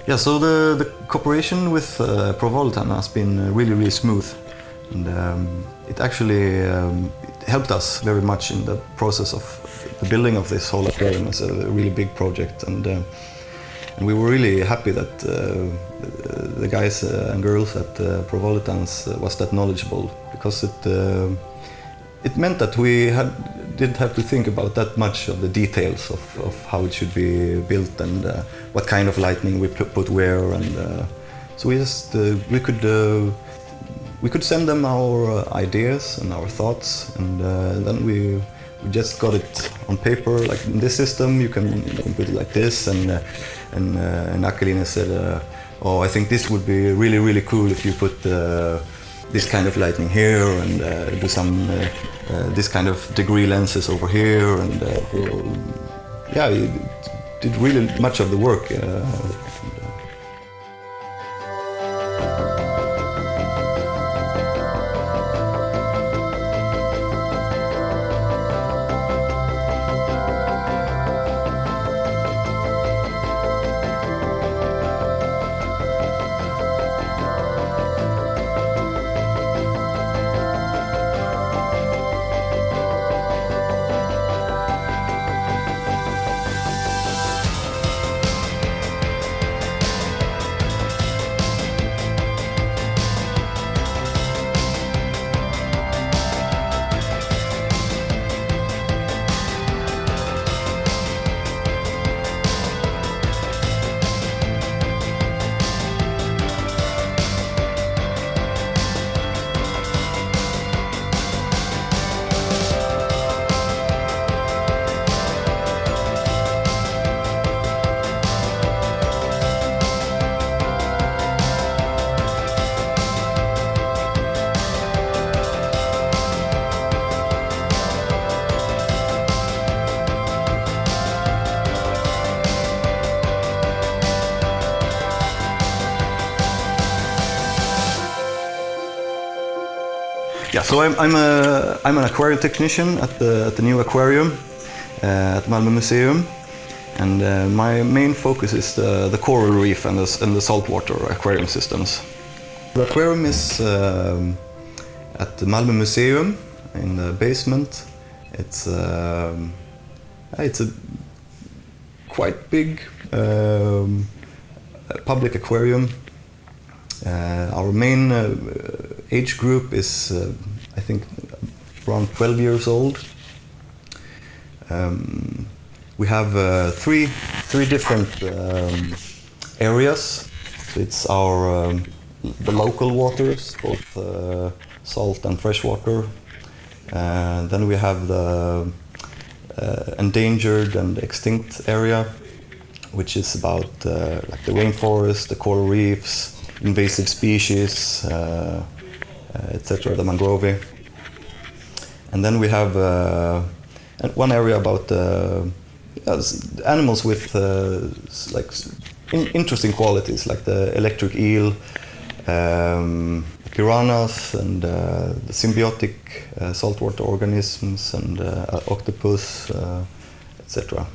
Yeah, so the cooperation with PROVolitans has been really smooth, and it actually it helped us very much in the process of the building of this whole aquarium. It's a really big project, and we were really happy that the guys and girls at PROVolitans was that knowledgeable, because it meant that we didn't have to think about that much of the details of how it should be built and what kind of lighting we put where, and so we could send them our ideas and our thoughts, and then we just got it on paper. Like, in this system you can put it like this, and Akelina said, oh, I think this would be really cool if you put this kind of lighting here, and do some this kind of degree lenses over here, and yeah, it did really much of the work. Yeah, so I'm an aquarium technician at the new aquarium at Malmö Museum, and my main focus is the coral reef and the saltwater aquarium systems. The aquarium is at the Malmö Museum in the basement. It's a quite big public aquarium. Our main age group is, I think, around 12 years old. We have three different areas. So it's the local waters, both salt and fresh water. Then we have the endangered and extinct area, which is about like the rainforest, the coral reefs, invasive species, etc., the mangrove. And then we have one area about animals with like interesting qualities, like the electric eel, piranhas, and the symbiotic saltwater organisms, and octopus, etc.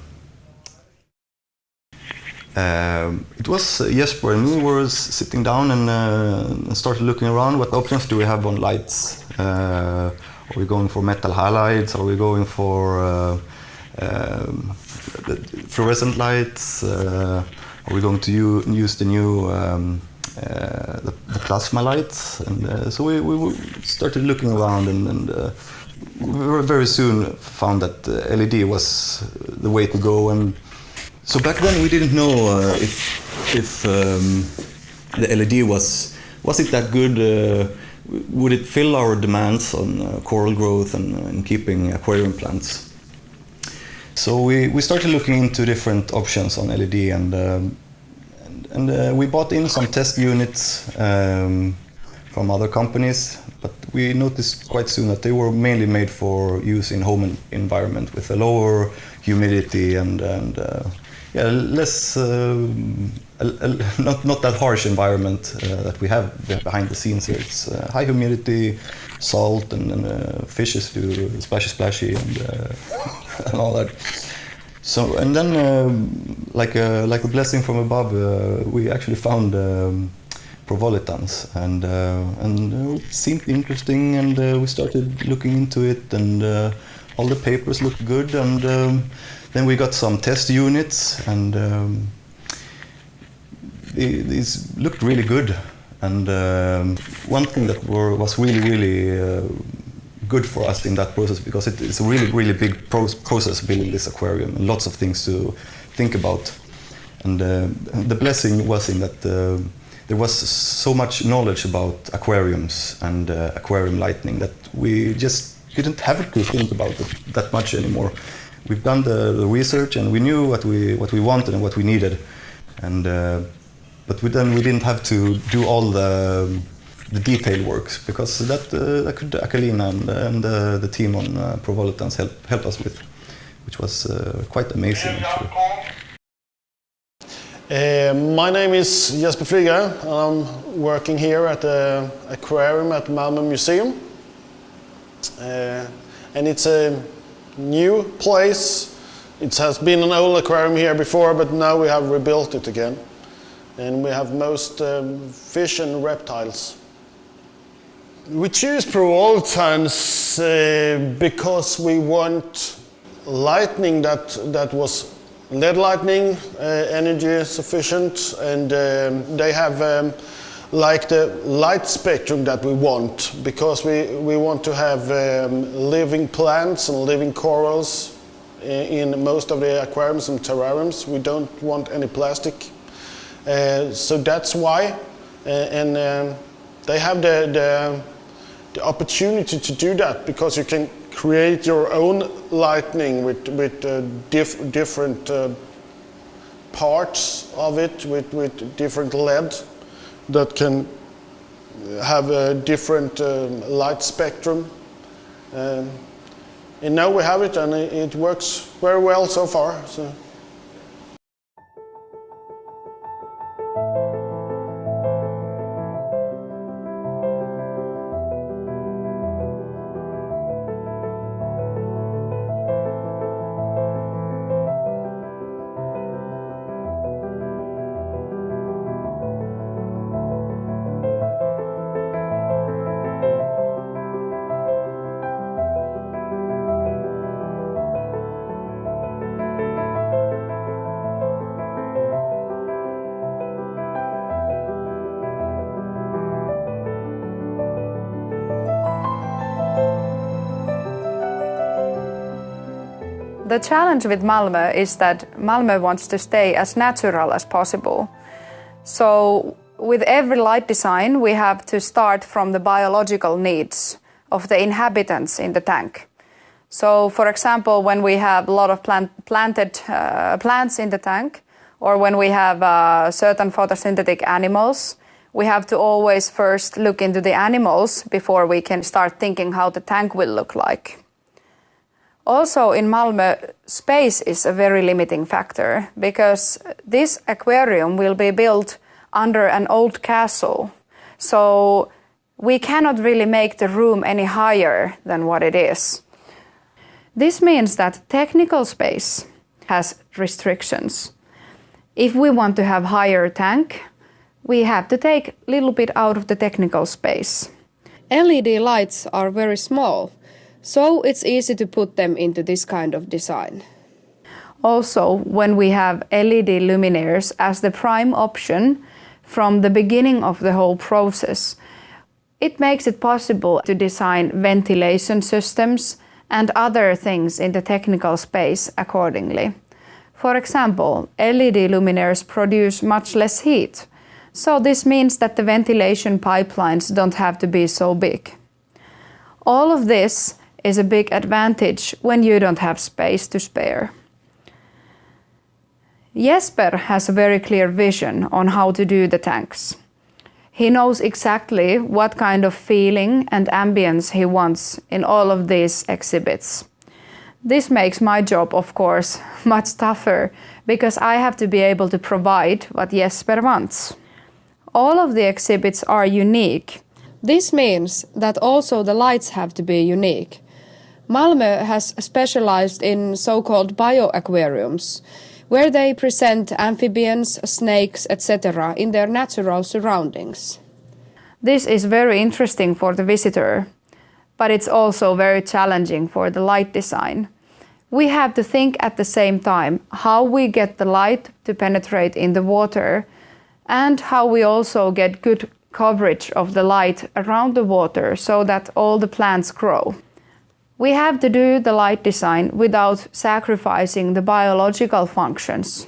It was Jesper, and we were sitting down and started looking around. What options do we have on lights? Are we going for metal halides? Are we going for fluorescent lights? Are we going to use the new the plasma lights? And so we started looking around, and we very soon found that LED was the way to go. And so back then we didn't know if the LED was it that good? Would it fill our demands on coral growth and keeping aquarium plants? So we started looking into different options on LED, and we bought in some test units from other companies, but we noticed quite soon that they were mainly made for use in home environment with a lower humidity and yeah, less not that harsh environment that we have behind the scenes here. It's high humidity, salt, and fishes do splashy and all that. So and then, like a blessing from above, we actually found PROVolitans, and it seemed interesting, and we started looking into it, and all the papers looked good, and then we got some test units, and these looked really good. And one thing that was really good for us in that process, because it's a really big process building this aquarium, and lots of things to think about. And the blessing was in that there was so much knowledge about aquariums and aquarium lighting that we just didn't have to think about it that much anymore. We've done the research, and we knew what we wanted and what we needed, and but then we didn't have to do all the detail works, because that could Akalina and the team on PROVolitans help us with, which was quite amazing actually. My name is Jesper Flyga, and I'm working here at the aquarium at Malmö Museum. And it's a new place. It has been an old aquarium here before, but now we have rebuilt it again. And we have most fish and reptiles. We choose PROVolitans because we want lighting that was LED lighting, energy sufficient, and they have like the light spectrum that we want, because we want to have living plants and living corals in most of the aquariums and terrariums. We don't want any plastic. So that's why, and they have the opportunity to do that, because you can create your own lighting with different parts of it, with different LED that can have a different light spectrum. And now we have it, and it works very well so far. So. The challenge with Malmö is that Malmö wants to stay as natural as possible. So with every light design, we have to start from the biological needs of the inhabitants in the tank. So for example, when we have a lot of planted plants in the tank, or when we have certain photosynthetic animals, we have to always first look into the animals before we can start thinking how the tank will look like. Also in Malmö, space is a very limiting factor, because this aquarium will be built under an old castle. So we cannot really make the room any higher than what it is. This means that technical space has restrictions. If we want to have higher tank, we have to take a little bit out of the technical space. LED lights are very small, so it's easy to put them into this kind of design. Also, when we have LED luminaires as the prime option from the beginning of the whole process, it makes it possible to design ventilation systems and other things in the technical space accordingly. For example, LED luminaires produce much less heat, so this means that the ventilation pipelines don't have to be so big. All of this is a big advantage when you don't have space to spare. Jesper has a very clear vision on how to do the tanks. He knows exactly what kind of feeling and ambience he wants in all of these exhibits. This makes my job, of course, much tougher, because I have to be able to provide what Jesper wants. All of the exhibits are unique. This means that also the lights have to be unique. Malmö has specialized in so-called bioaquariums, where they present amphibians, snakes, etc. in their natural surroundings. This is very interesting for the visitor, but it's also very challenging for the light design. We have to think at the same time how we get the light to penetrate in the water and how we also get good coverage of the light around the water so that all the plants grow. We have to do the light design without sacrificing the biological functions.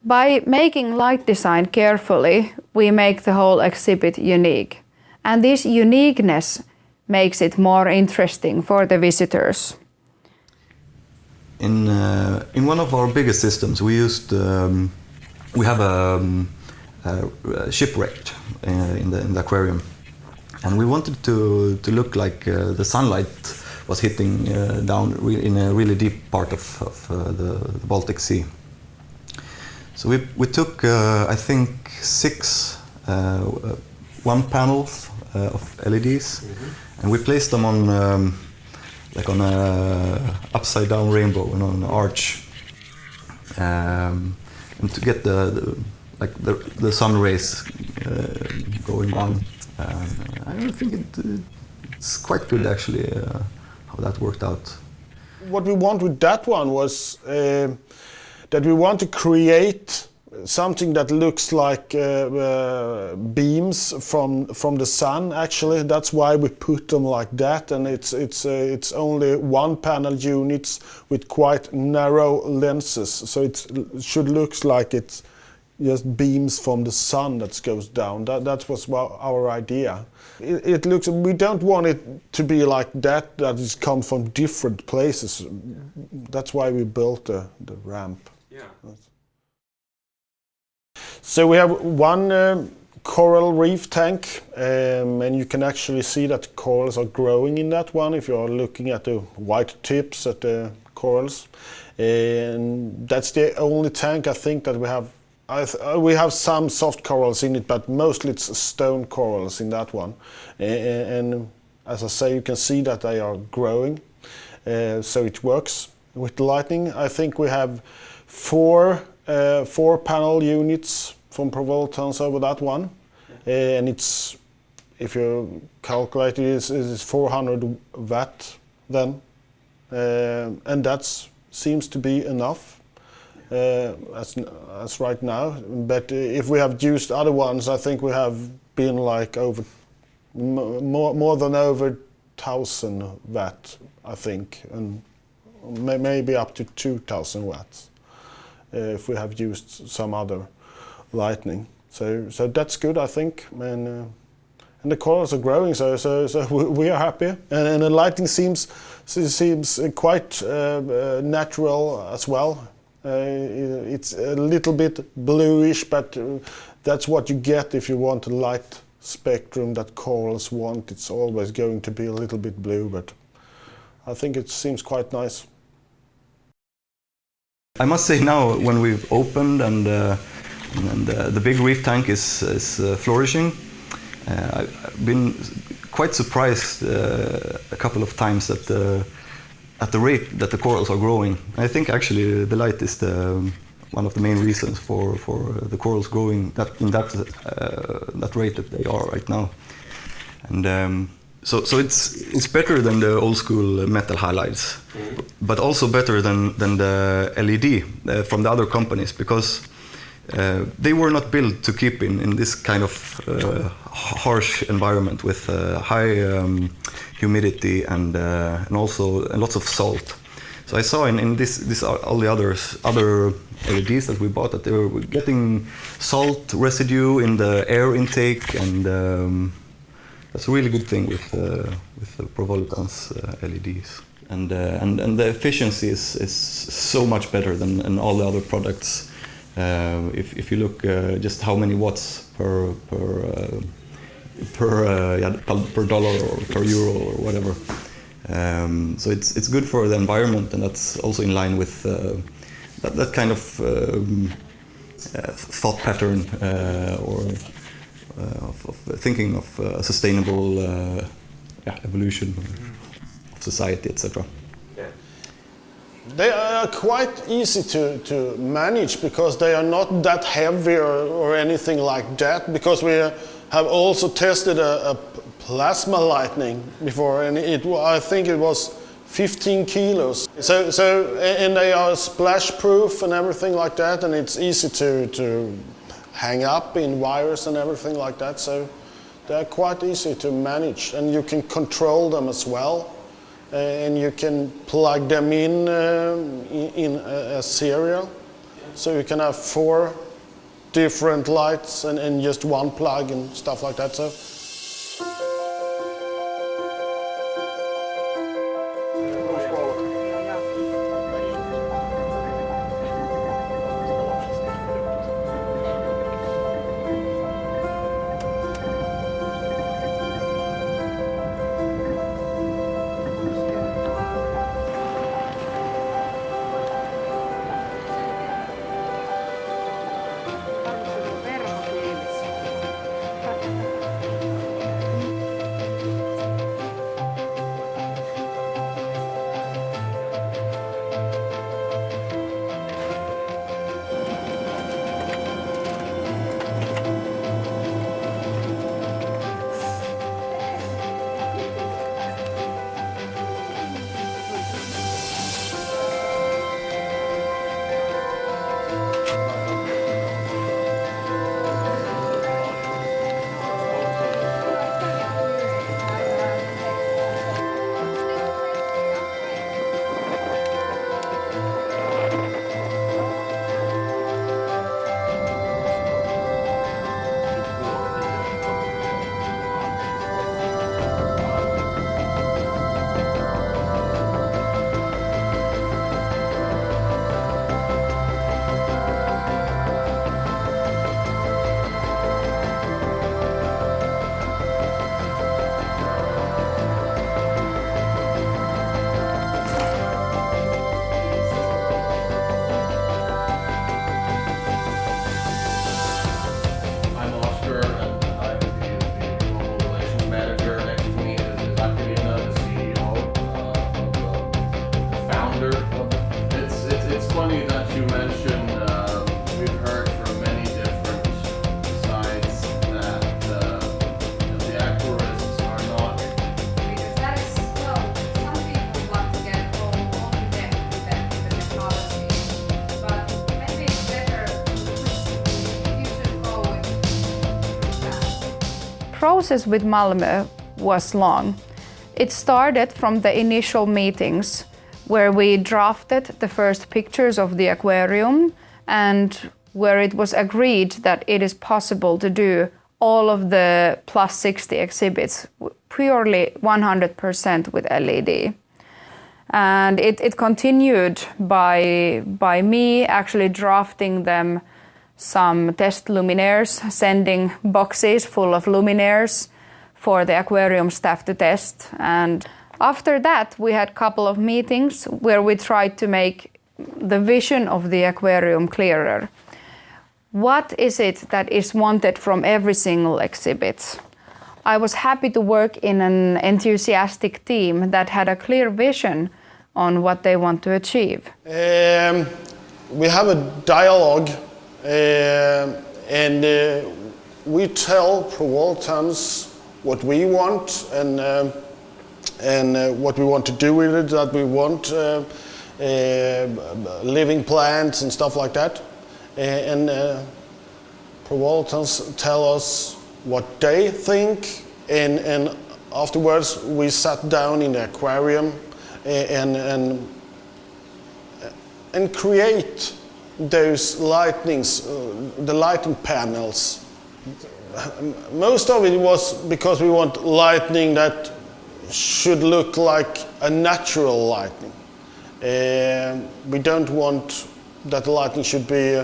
By making light design carefully, we make the whole exhibit unique. And this uniqueness makes it more interesting for the visitors. In one of our biggest systems, we have a shipwreck in the aquarium, and we wanted to look like the sunlight was hitting down in a really deep part of the Baltic Sea. So we took I think 6 one panels of LEDs, and we placed them on like on a upside down rainbow, you know, an arch, and to get the sun rays going on. I don't think it's quite good actually how that worked out. What we want with that one was that we want to create something that looks like beams from the sun. Actually, that's why we put them like that, and it's only one panel units with quite narrow lenses, so it should look like it's just beams from the sun that goes down. That was our idea. It looks. We don't want it to be like that is come from different places. That's why we built the ramp. Yeah. So we have one coral reef tank, and you can actually see that corals are growing in that one if you're looking at the white tips at the corals. And that's the only tank I think that we have. We have some soft corals in it, but mostly it's stone corals in that one. And as I say, you can see that they are growing, so it works. With the lighting, I think we have 4 panel units from PROVolitans over that one, and it's, if you calculate it, it's 400 watt then, and that seems to be enough as right now. But if we have used other ones, I think we have been like over more than over 1,000 watt, I think, and maybe up to 2,000 watts. If we have used some other lighting, so that's good, I think, and the corals are growing, so we are happy, and the lighting seems quite natural as well. It's a little bit bluish, but that's what you get if you want a light spectrum that corals want. It's always going to be a little bit blue, but I think it seems quite nice. I must say now, when we've opened and the big reef tank is flourishing, I've been quite surprised a couple of times at the rate that the corals are growing. I think actually the light is one of the main reasons for the corals growing in that rate that they are right now. And so it's better than the old school metal halides, but also better than the LED from the other companies, because they were not built to keep in this kind of harsh environment with high humidity and also lots of salt. So I saw in this all the other LEDs that we bought that they were getting salt residue in the air intake, and that's a really good thing with the PROVolitans LEDs. And the efficiency is so much better than all the other products. If you look just how many watts per dollar or per euro or whatever. So it's good for the environment, and that's also in line with that kind of thought pattern or of thinking of sustainable evolution of society, etc. They are quite easy to manage because they are not that heavy or anything like that, because we have also tested a plasma lightning before, and I think it was 15 kilos. And they are splash proof and everything like that, and it's easy to hang up in wires and everything like that, so they're quite easy to manage, and you can control them as well. And you can plug them in a serial, so you can have 4 different lights and just one plug and stuff like that. So. Process with Malmö was long. It started from the initial meetings where we drafted the first pictures of the aquarium and where it was agreed that it is possible to do all of the plus 60 exhibits purely 100% with LED. And it continued by me actually drafting them some test luminaires, sending boxes full of luminaires for the aquarium staff to test. And after that, we had a couple of meetings where we tried to make the vision of the aquarium clearer. What is it that is wanted from every single exhibit? I was happy to work in an enthusiastic team that had a clear vision on what they want to achieve. We have a dialogue. And we tell PROVolitans what we want and what we want to do with it, that we want living plants and stuff like that. And PROVolitans tell us what they think, and afterwards we sat down in the aquarium and create those lightnings, the lighting panels. Most of it was because we want lighting that should look like a natural lighting. We don't want that the lighting should be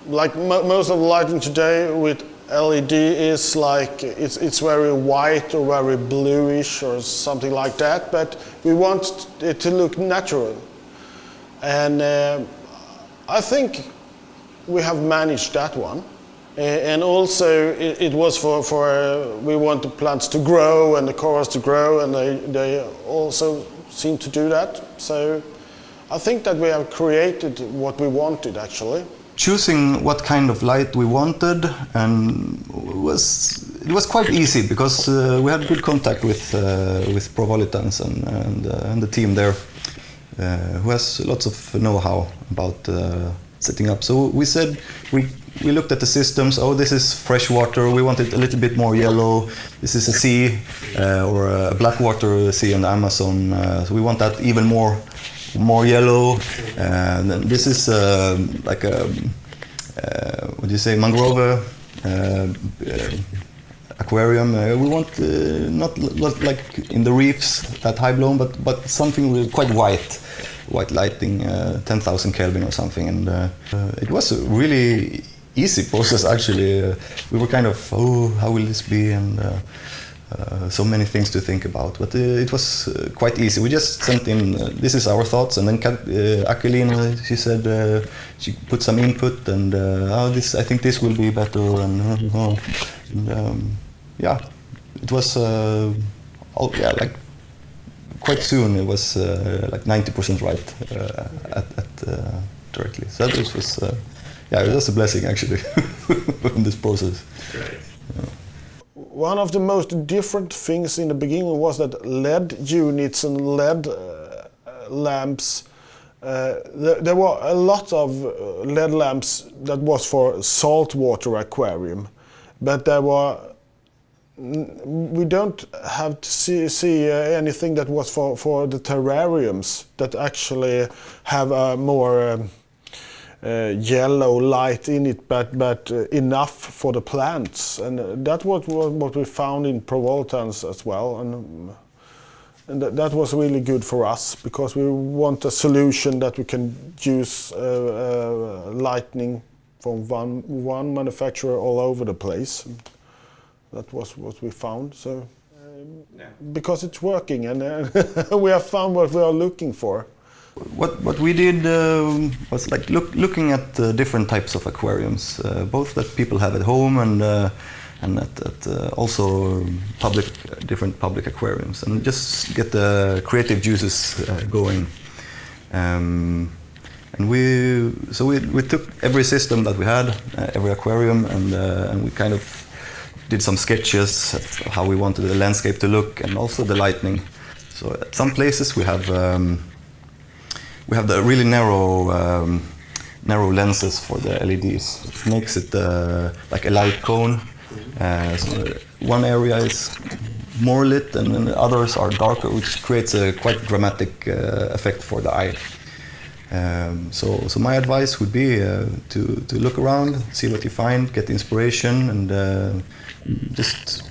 like most of the lighting today with LED is like it's very white or very bluish or something like that, but we want it to look natural. And I think we have managed that one. And also it was for we want the plants to grow and the corals to grow, and they also seem to do that. So I think that we have created what we wanted actually. Choosing what kind of light we wanted, and it was quite easy because we had good contact with PROVolitans and the team there, who has lots of know-how about setting up. So we said we looked at the systems. Oh, this is fresh water. We want it a little bit more yellow. This is a sea or a blackwater sea in the Amazon. So we want that even more yellow. And then this is like a what do you say, mangrove aquarium. We want not like in the reefs that high blown, but something quite white lighting, 10,000 Kelvin or something. And it was a really easy process actually. We were kind of, oh, how will this be, and so many things to think about, but it was quite easy. We just sent in, this is our thoughts, and then Aquilina, she said, she put some input, and this, I think this will be better, and yeah, it was, like quite soon it was like 90% right directly. So this was, yeah, it was a blessing actually in this process. Great. Yeah. One of the most different things in the beginning was that LED units and LED lamps, there were a lot of LED lamps that was for saltwater aquarium, but there were, we don't have to see anything that was for the terrariums that actually have a more yellow light in it, but enough for the plants, and that was what we found in PROVolitans as well, and that was really good for us because we want a solution that we can use lighting from one manufacturer all over the place. That was what we found. So because it's working, and we have found what we are looking for. What we did was like looking at different types of aquariums, both that people have at home and at also different public aquariums, and just get the creative juices going. And we took every system that we had, every aquarium, and we kind of did some sketches of how we wanted the landscape to look, and also the lighting. So at some places we have the really narrow lenses for the LEDs. It makes it like a light cone. So one area is more lit, and then the others are darker, which creates a quite dramatic effect for the eye. So my advice would be to look around, see what you find, get inspiration, and just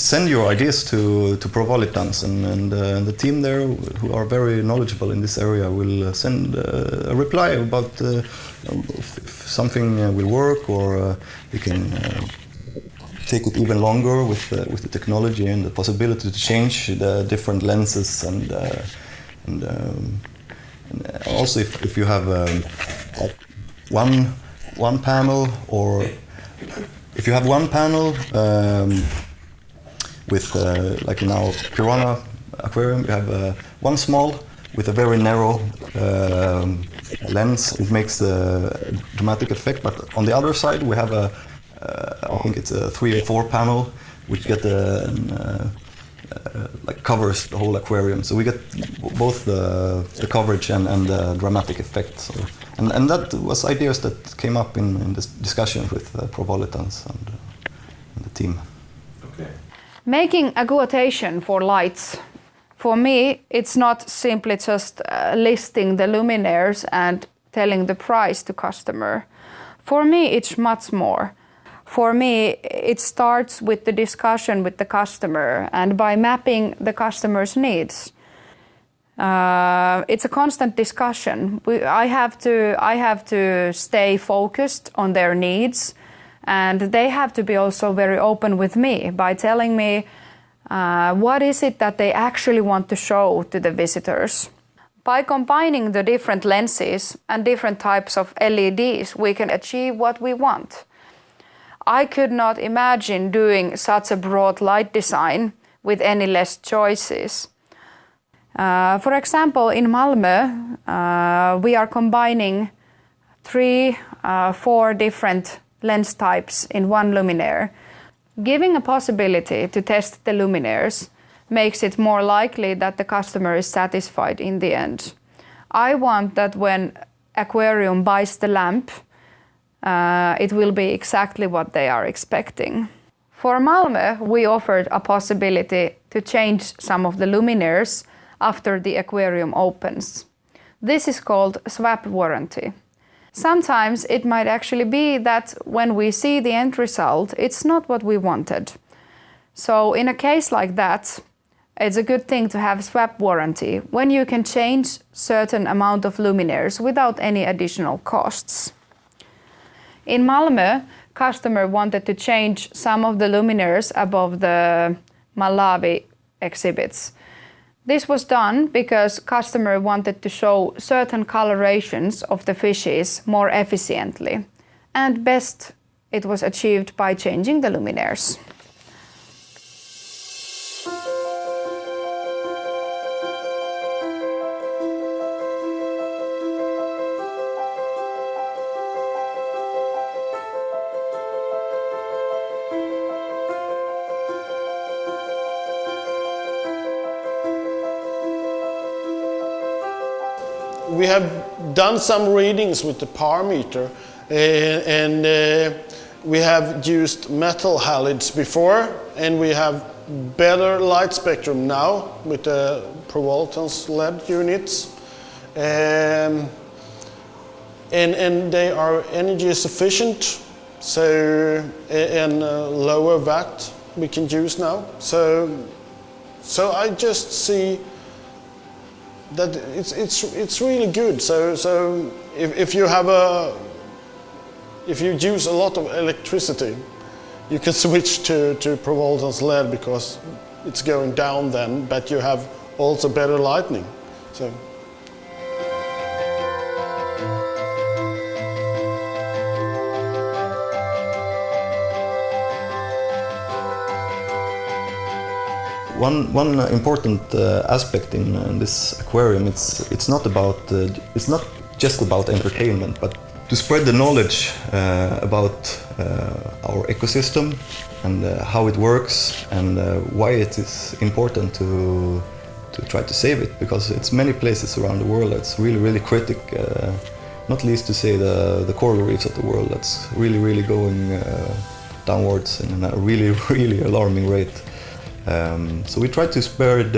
send your ideas to PROVolitans, and the team there, who are very knowledgeable in this area, will send a reply about if something will work, or we can take it even longer with the technology and the possibility to change the different lenses, and also if you have like one panel, or if you have one panel with like in our Piranha aquarium, you have one small with a very narrow lens. It makes the dramatic effect, but on the other side we have I think it's a 3 or 4 panel, which get like covers the whole aquarium. So we get both the coverage and the dramatic effect. So, and that was ideas that came up in this discussion with PROVolitans and the team. Okay. Making a quotation for lights, for me, it's not simply just listing the luminaires and telling the price to customer. For me, it's much more. For me, it starts with the discussion with the customer, and by mapping the customer's needs. It's a constant discussion. I have to stay focused on their needs, and they have to be also very open with me by telling me what is it that they actually want to show to the visitors. By combining the different lenses and different types of LEDs, we can achieve what we want. I could not imagine doing such a broad light design with any less choices. For example, in Malmö, we are combining 4 different lens types in one luminaire. Giving a possibility to test the luminaires makes it more likely that the customer is satisfied in the end. I want that when aquarium buys the lamp, it will be exactly what they are expecting. For Malmö, we offered a possibility to change some of the luminaires after the aquarium opens. This is called swap warranty. Sometimes it might actually be that when we see the end result, it's not what we wanted. So in a case like that, it's a good thing to have swap warranty when you can change certain amount of luminaires without any additional costs. In Malmö, customer wanted to change some of the luminaires above the Malawi exhibits. This was done because customer wanted to show certain colorations of the fishes more efficiently. And best, it was achieved by changing the luminaires. We have done some readings with the power meter and we have used metal halides before, and we have better light spectrum now with the PROVolitans LED units. And they are energy sufficient, so and lower watt we can use now. So I just see that it's really good. So if you use a lot of electricity, you can switch to PROVolitans LED because it's going down then, but you have also better lighting. So. One important aspect in this aquarium, it's not just about entertainment, but to spread the knowledge about our ecosystem and how it works and why it is important to try to save it, because it's many places around the world that's really critical, not least to say the coral reefs of the world that's really going downwards in a really alarming rate. So we try to spread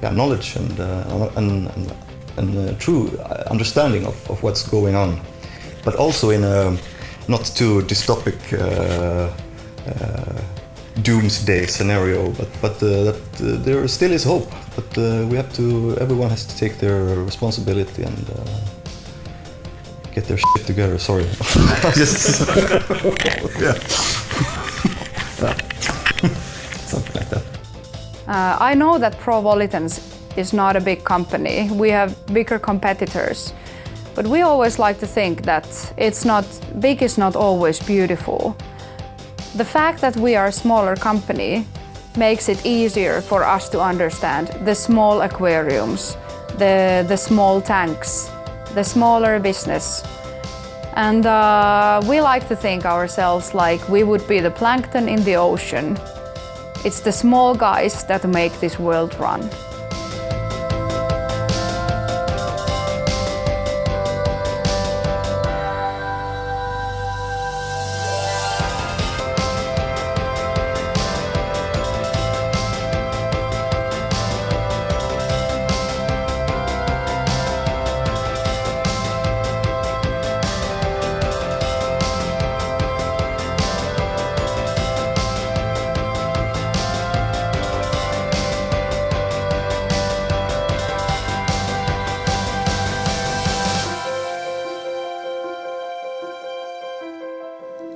knowledge and true understanding of what's going on, but also in a not too dystopic doomsday scenario. But that there still is hope. But everyone has to take their responsibility and get their shit together. Sorry, just yeah. Something like that. I know that PROVolitans is not a big company. We have bigger competitors. But we always like to think that big is not always beautiful. The fact that we are a smaller company makes it easier for us to understand the small aquariums, the small tanks, the smaller business. And we like to think ourselves like we would be the plankton in the ocean. It's the small guys that make this world run.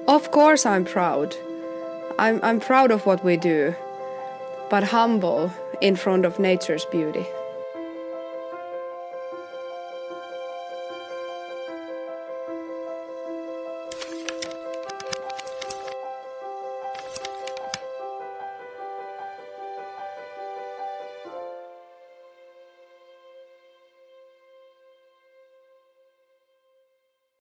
Of course I'm proud. I'm proud of what we do, but humble in front of nature's beauty.